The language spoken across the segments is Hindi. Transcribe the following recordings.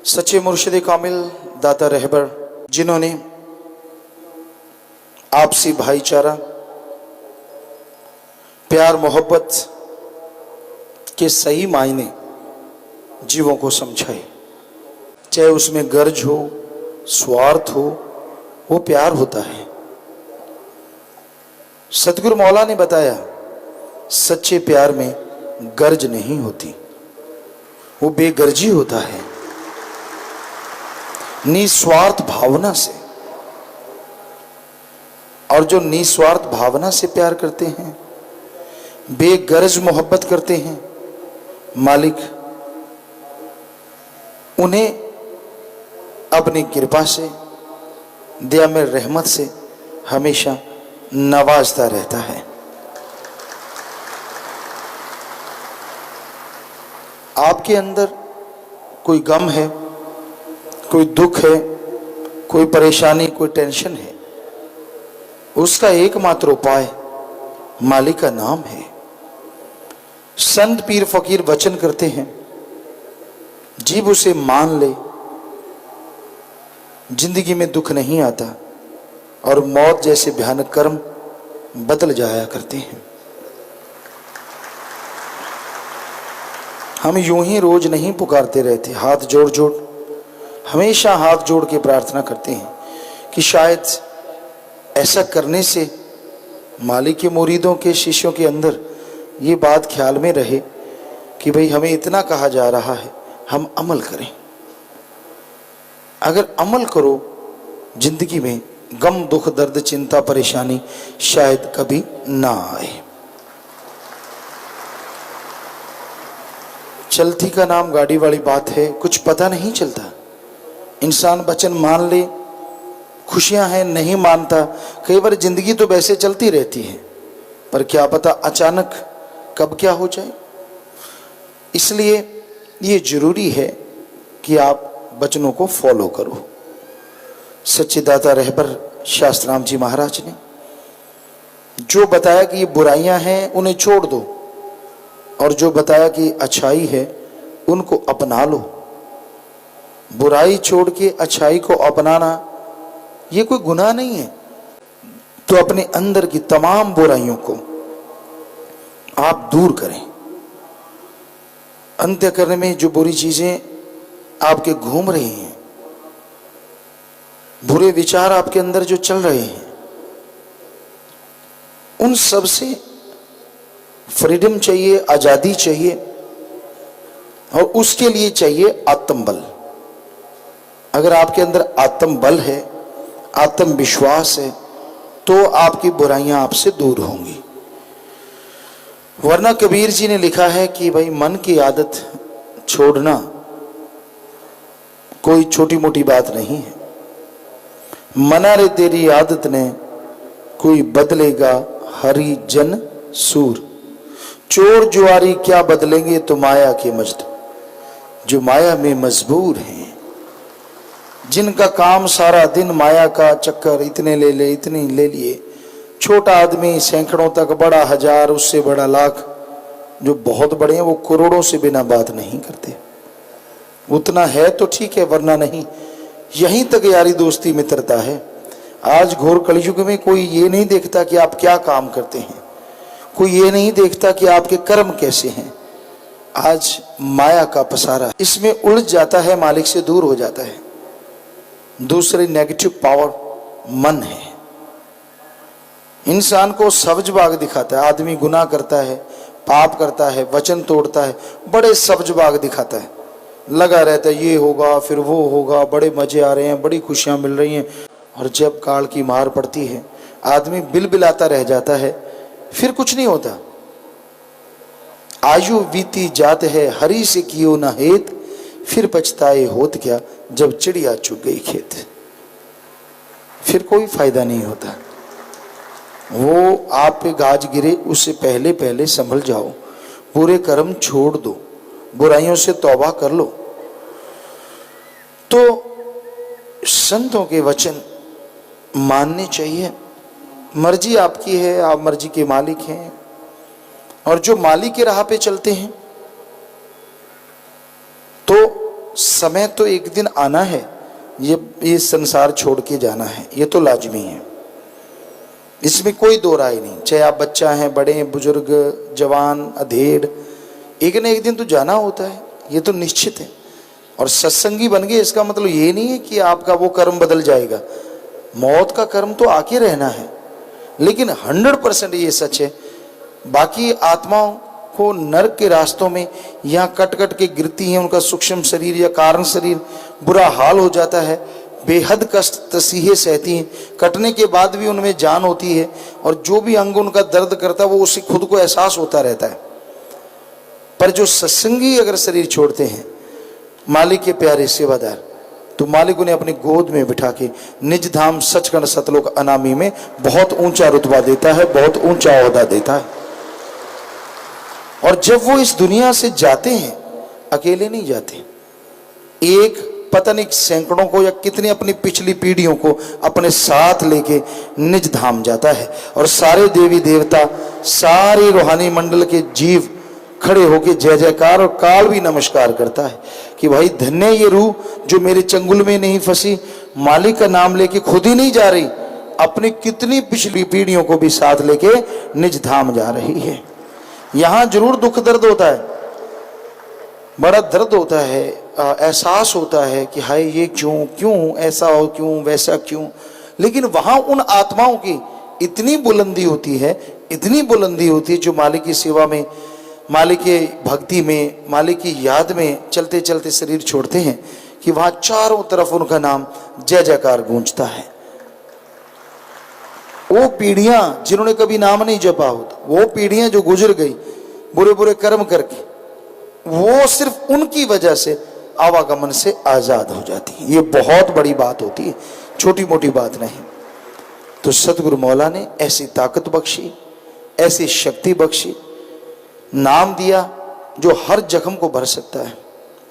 सच्चे मुर्शिद कामिल दाता रहबर, जिन्होंने आपसी भाईचारा, प्यार मोहब्बत के सही मायने जीवों को समझाए। चाहे उसमें गर्ज हो, स्वार्थ हो, वो प्यार होता है। सतगुरु मौला ने बताया, सच्चे प्यार में गर्ज नहीं होती, वो बेगर्जी होता है। निस्वार्थ भावना से, और जो निस्वार्थ भावना से प्यार करते हैं, बेगर्ज मोहब्बत करते हैं, मालिक उन्हें अपनी कृपा से, दया में रहमत से हमेशा नवाजता रहता है। आपके अंदर कोई गम है, कोई दुख है, कोई परेशानी, कोई टेंशन है, उसका एकमात्र उपाय मालिक का नाम है। संत पीर फकीर वचन करते हैं, जीव उसे मान ले, जिंदगी में दुख नहीं आता और मौत जैसे भयानक कर्म बदल जाया करते हैं। हम यूं ही रोज नहीं पुकारते रहते, हाथ जोड़ जोड़, हमेशा हाथ जोड़ के प्रार्थना करते हैं कि शायद ऐसा करने से मालिक के मुरीदों के, शिष्यों के अंदर ये बात ख्याल में रहे कि भाई हमें इतना कहा जा रहा है, हम अमल करें। अगर अमल करो, जिंदगी में गम, दुख, दर्द, चिंता, परेशानी शायद कभी ना आए। चलती का नाम गाड़ी वाली बात है, कुछ पता नहीं चलता। इंसान वचन मान ले, खुशियां हैं, नहीं मानता। कई बार जिंदगी तो वैसे चलती रहती है, पर क्या पता अचानक कब क्या हो जाए। इसलिए ये जरूरी है कि आप वचनों को फॉलो करो। सच्चे दाता रहबर शास्त्राम जी महाराज ने जो बताया कि ये बुराइयां हैं उन्हें छोड़ दो, और जो बताया कि अच्छाई है उनको अपना लो। बुराई छोड़ के अच्छाई को अपनाना ये कोई गुनाह नहीं है। तो अपने अंदर की तमाम बुराइयों को आप दूर करें। अंतःकरण में जो बुरी चीजें आपके घूम रही हैं, बुरे विचार आपके अंदर जो चल रहे हैं, उन सब से फ्रीडम चाहिए, आजादी चाहिए, और उसके लिए चाहिए आत्मबल। अगर आपके अंदर आत्मबल है, आत्मविश्वास है, तो आपकी बुराइयां आपसे दूर होंगी। वरना कबीर जी ने लिखा है कि भाई मन की आदत छोड़ना कोई छोटी मोटी बात नहीं है। मना रे तेरी आदत ने, कोई बदलेगा हरि जन सूर। चोर जुआरी क्या बदलेंगे तो माया के मजद, जो माया में मजबूर हैं। जिनका काम सारा दिन माया का चक्कर, इतने ले ले, इतने ले लिए। छोटा आदमी सैकड़ों तक, बड़ा हजार, उससे बड़ा लाख। जो बहुत बड़े हैं वो करोड़ों से बिना बात नहीं करते। उतना है तो ठीक है, वरना नहीं। यहीं तक यारी दोस्ती मित्रता है। आज घोर कलयुग में कोई ये नहीं देखता कि आप क्या काम करते हैं, कोई ये नहीं देखता कि आपके कर्म कैसे हैं। आज माया का पसारा इसमें उलझ जाता है, मालिक से दूर हो जाता है। दूसरी नेगेटिव पावर मन है, इंसान को सब्ज बाग दिखाता है। आदमी गुनाह करता है, पाप करता है, वचन तोड़ता है, बड़े सब्ज बाग दिखाता है, लगा रहता है ये होगा फिर वो होगा, बड़े मजे आ रहे हैं, बड़ी खुशियां मिल रही हैं। और जब काल की मार पड़ती है, आदमी बिलबिलाता रह जाता है, फिर कुछ नहीं होता। आयु बीती जात है, हरि से कियो न हेत, फिर पछताए होत क्या, जब चिड़िया चुग गई खेत। फिर कोई फायदा नहीं होता। वो आप पे गाज गिरे उससे पहले पहले संभल जाओ। बुरे कर्म छोड़ दो, बुराइयों से तौबा कर लो। तो संतों के वचन मानने चाहिए। मर्जी आपकी है, आप मर्जी के मालिक हैं। और जो मालिक की राह पे चलते हैं तो समय तो एक दिन आना है, ये संसार छोड़ के जाना है, ये तो लाजमी है, इसमें कोई दो राय नहीं। चाहे आप बच्चा हैं, बड़े हैं, बुजुर्ग, जवान, अधेड़, एक न एक दिन तो जाना होता है, ये तो निश्चित है। और सत्संगी बन गए इसका मतलब ये नहीं है कि आपका वो कर्म बदल जाएगा, मौत का कर्म तो आके रहना है। लेकिन 100% ये सच है, बाकी आत्माओं को नरक के रास्तों में यहाँ कट कट के गिरती हैं, उनका सूक्ष्म शरीर या कारण शरीर बुरा हाल हो जाता है, बेहद कष्ट तसीहे सहती हैं, कटने के बाद भी उनमें जान होती है, और जो भी अंग उनका दर्द करता है वो उसे खुद को एहसास होता रहता है। पर जो सत्संगी अगर शरीर छोड़ते हैं, मालिक के प्यारे सेवादार, तो मालिक उन्हें अपनी गोद में बिठा के निज धाम सचखंड सतलोक अनामी में बहुत ऊंचा रुतबा देता है, बहुत ऊंचा ओहदा देता है। और जब वो इस दुनिया से जाते हैं, अकेले नहीं जाते, एक पता नहीं सैकड़ों को या कितनी अपनी पिछली पीढ़ियों को अपने साथ लेके निज धाम जाता है। और सारे देवी देवता, सारे रूहानी मंडल के जीव खड़े होके जय जयकार, और काल भी नमस्कार करता है कि भाई धन्य ये रूह जो मेरे चंगुल में नहीं फंसी, मालिक का नाम लेके खुद ही नहीं जा रही, अपनी कितनी पिछली पीढ़ियों को भी साथ लेके निज धाम जा रही है। यहां जरूर दुख दर्द होता है, बड़ा दर्द होता है, एहसास होता है कि हाय ये क्यों ऐसा हो, क्यों वैसा क्यों। लेकिन वहां उन आत्माओं की इतनी बुलंदी होती है, इतनी बुलंदी होती है, जो मालिक की सेवा में, मालिक की भक्ति में, मालिक की याद में चलते चलते शरीर छोड़ते हैं, कि वहां चारों तरफ उनका नाम जय जयकार गूंजता है। वो पीढ़ियां जिन्होंने कभी नाम नहीं जपा होता, वो पीढ़ियां जो गुजर गई बुरे बुरे कर्म करके, वो सिर्फ उनकी वजह से आवागमन से आजाद हो जाती है। ये बहुत बड़ी बात होती है, छोटी मोटी बात नहीं। तो सतगुरु मौला ने ऐसी ताकत बख्शी, ऐसी शक्ति बख्शी, नाम दिया जो हर जख्म को भर सकता है,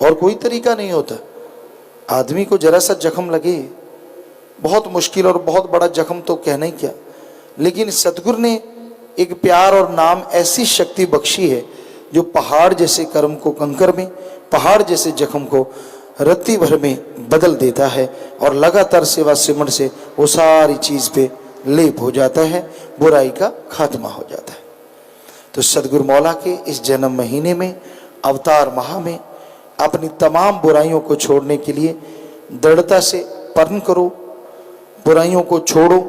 और कोई तरीका नहीं होता। आदमी को जरा सा जख्म लगे, बहुत मुश्किल और बहुत बड़ा जख्म तो कहना ही क्या, लेकिन सतगुरु ने एक प्यार और नाम ऐसी शक्ति बख्शी है जो पहाड़ जैसे कर्म को कंकर में, पहाड़ जैसे जख्म को रत्ती भर में बदल देता है, और लगातार सेवा सिमरन से वो सारी चीज पे लेप हो जाता है, बुराई का खात्मा हो जाता है। तो सदगुरु मौला के इस जन्म महीने में, अवतार माह में, अपनी तमाम बुराइयों को छोड़ने के लिए दृढ़ता से प्रण करो, बुराइयों को छोड़ो,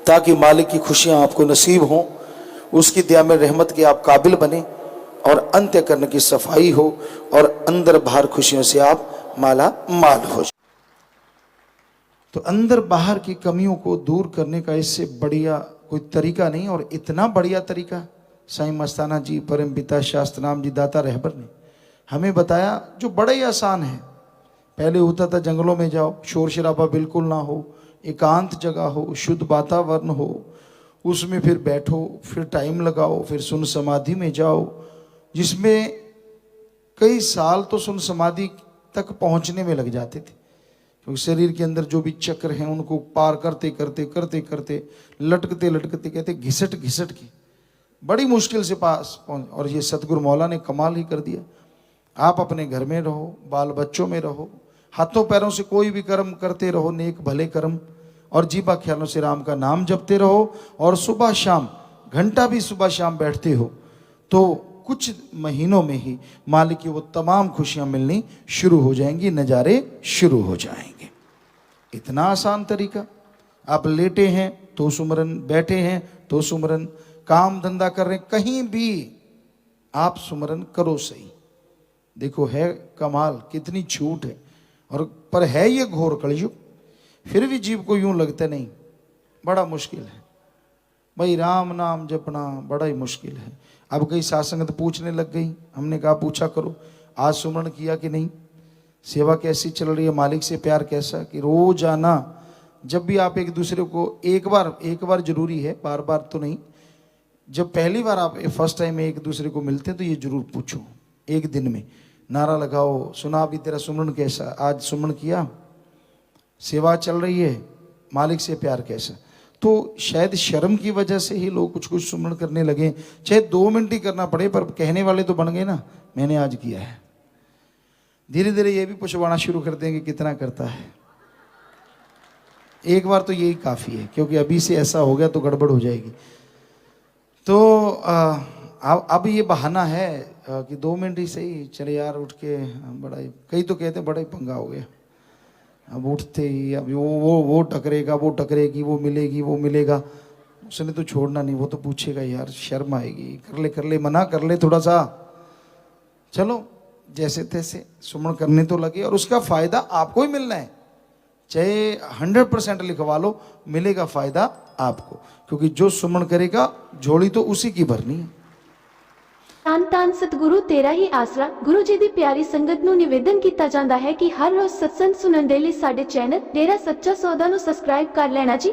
ताकि मालिक की खुशियां आपको नसीब हों, उसकी दया में रहमत के आप काबिल बने, और अंत्य करने की सफाई हो, और अंदर बाहर खुशियों से आप माला माल हो। तो अंदर बाहर की कमियों को दूर करने का इससे बढ़िया कोई तरीका नहीं, और इतना बढ़िया तरीका साईं मस्ताना जी, परम पिता शास्त्रनाम जी, दाता रहबर ने हमें बताया, जो बड़ा ही आसान है। पहले होता था जंगलों में जाओ, शोर शराबा बिल्कुल ना हो, एकांत जगह हो, शुद्ध वातावरण हो, उसमें फिर बैठो, फिर टाइम लगाओ, फिर सुन समाधि में जाओ, जिसमें कई साल तो सुन समाधि तक पहुंचने में लग जाते थे, क्योंकि शरीर के अंदर जो भी चक्र हैं उनको पार करते करते करते करते लटकते लटकते कहते घिसट घिसट के बड़ी मुश्किल से पास पहुंच। और ये सतगुरु मौला ने कमाल ही कर दिया। आप अपने घर में रहो, बाल बच्चों में रहो, हाथों पैरों से कोई भी कर्म करते रहो, नेक भले कर्म, और जीवा ख्यालों से राम का नाम जपते रहो, और सुबह शाम घंटा भी सुबह शाम बैठते हो, तो कुछ महीनों में ही मालिक की वो तमाम खुशियां मिलनी शुरू हो जाएंगी, नज़ारे शुरू हो जाएंगे। इतना आसान तरीका। आप लेटे हैं तो सुमरन, बैठे हैं तो सुमरन, काम धंधा कर रहे हैं, कहीं भी आप सुमरन करो सही। देखो है कमाल, कितनी छूट है। और पर है ये घोर कलयुग, फिर भी जीव को यूं लगता नहीं, बड़ा मुश्किल है भाई, राम नाम जपना बड़ा ही मुश्किल है। अब कई सासंगत पूछने लग गई, हमने कहा पूछा करो, आज सुमरण किया कि नहीं, सेवा कैसी चल रही है, मालिक से प्यार कैसा, कि रोज आना, जब भी आप एक दूसरे को एक बार जरूरी है, बार बार तो नहीं, जब पहली बार आप फर्स्ट टाइम एक दूसरे को मिलते हैं तो ये जरूर पूछो, एक दिन में नारा लगाओ, सुना भी तेरा सुमरण कैसा, आज सुमरण किया, सेवा चल रही है, मालिक से प्यार कैसा। तो शायद शर्म की वजह से ही लोग कुछ कुछ सुमरण करने लगे, चाहे 2 मिनट ही करना पड़े, पर कहने वाले तो बन गए ना, मैंने आज किया है। धीरे धीरे ये भी पूछवाना शुरू कर देंगे कितना करता है। एक बार तो यही काफ़ी है, क्योंकि अभी से ऐसा हो गया तो गड़बड़ हो जाएगी। तो अब ये बहाना है कि 2 मिनट ही सही, चले यार उठ के, बड़ा ही, कई तो कहते बड़ा ही पंगा हो गया। अब उठते ही अब वो टकरेगा, वो टकरेगी, वो मिलेगी, वो मिलेगा, उसने तो छोड़ना नहीं, वो तो पूछेगा यार, शर्म आएगी, कर ले, मना कर ले थोड़ा सा। चलो जैसे तैसे सुमन करने तो लगे, और उसका फायदा आपको ही मिलना है, चाहे 100% लिखवा लो, मिलेगा फायदा आपको, क्योंकि जो सुमन करेगा झोली तो उसी की भरनी है। ਧੰਨ ਧੰਨ ਸਤਿਗੁਰੂ ਤੇਰਾ ਹੀ ਆਸਰਾ। ਗੁਰੂ ਜੀ ਦੀ ਪਿਆਰੀ ਸੰਗਤ ਨੂੰ ਨਿਵੇਦਨ ਕੀਤਾ ਜਾਂਦਾ ਹੈ ਕਿ ਹਰ ਰੋਜ਼ ਸਤਸੰਗ ਸੁਣਨ ਦੇ ਲਈ ਸਾਡੇ ਚੈਨਲ ਡੇਰਾ ਸੱਚਾ ਸੌਦਾ ਨੂੰ ਸਬਸਕ੍ਰਾਈਬ ਕਰ ਲੈਣਾ ਜੀ।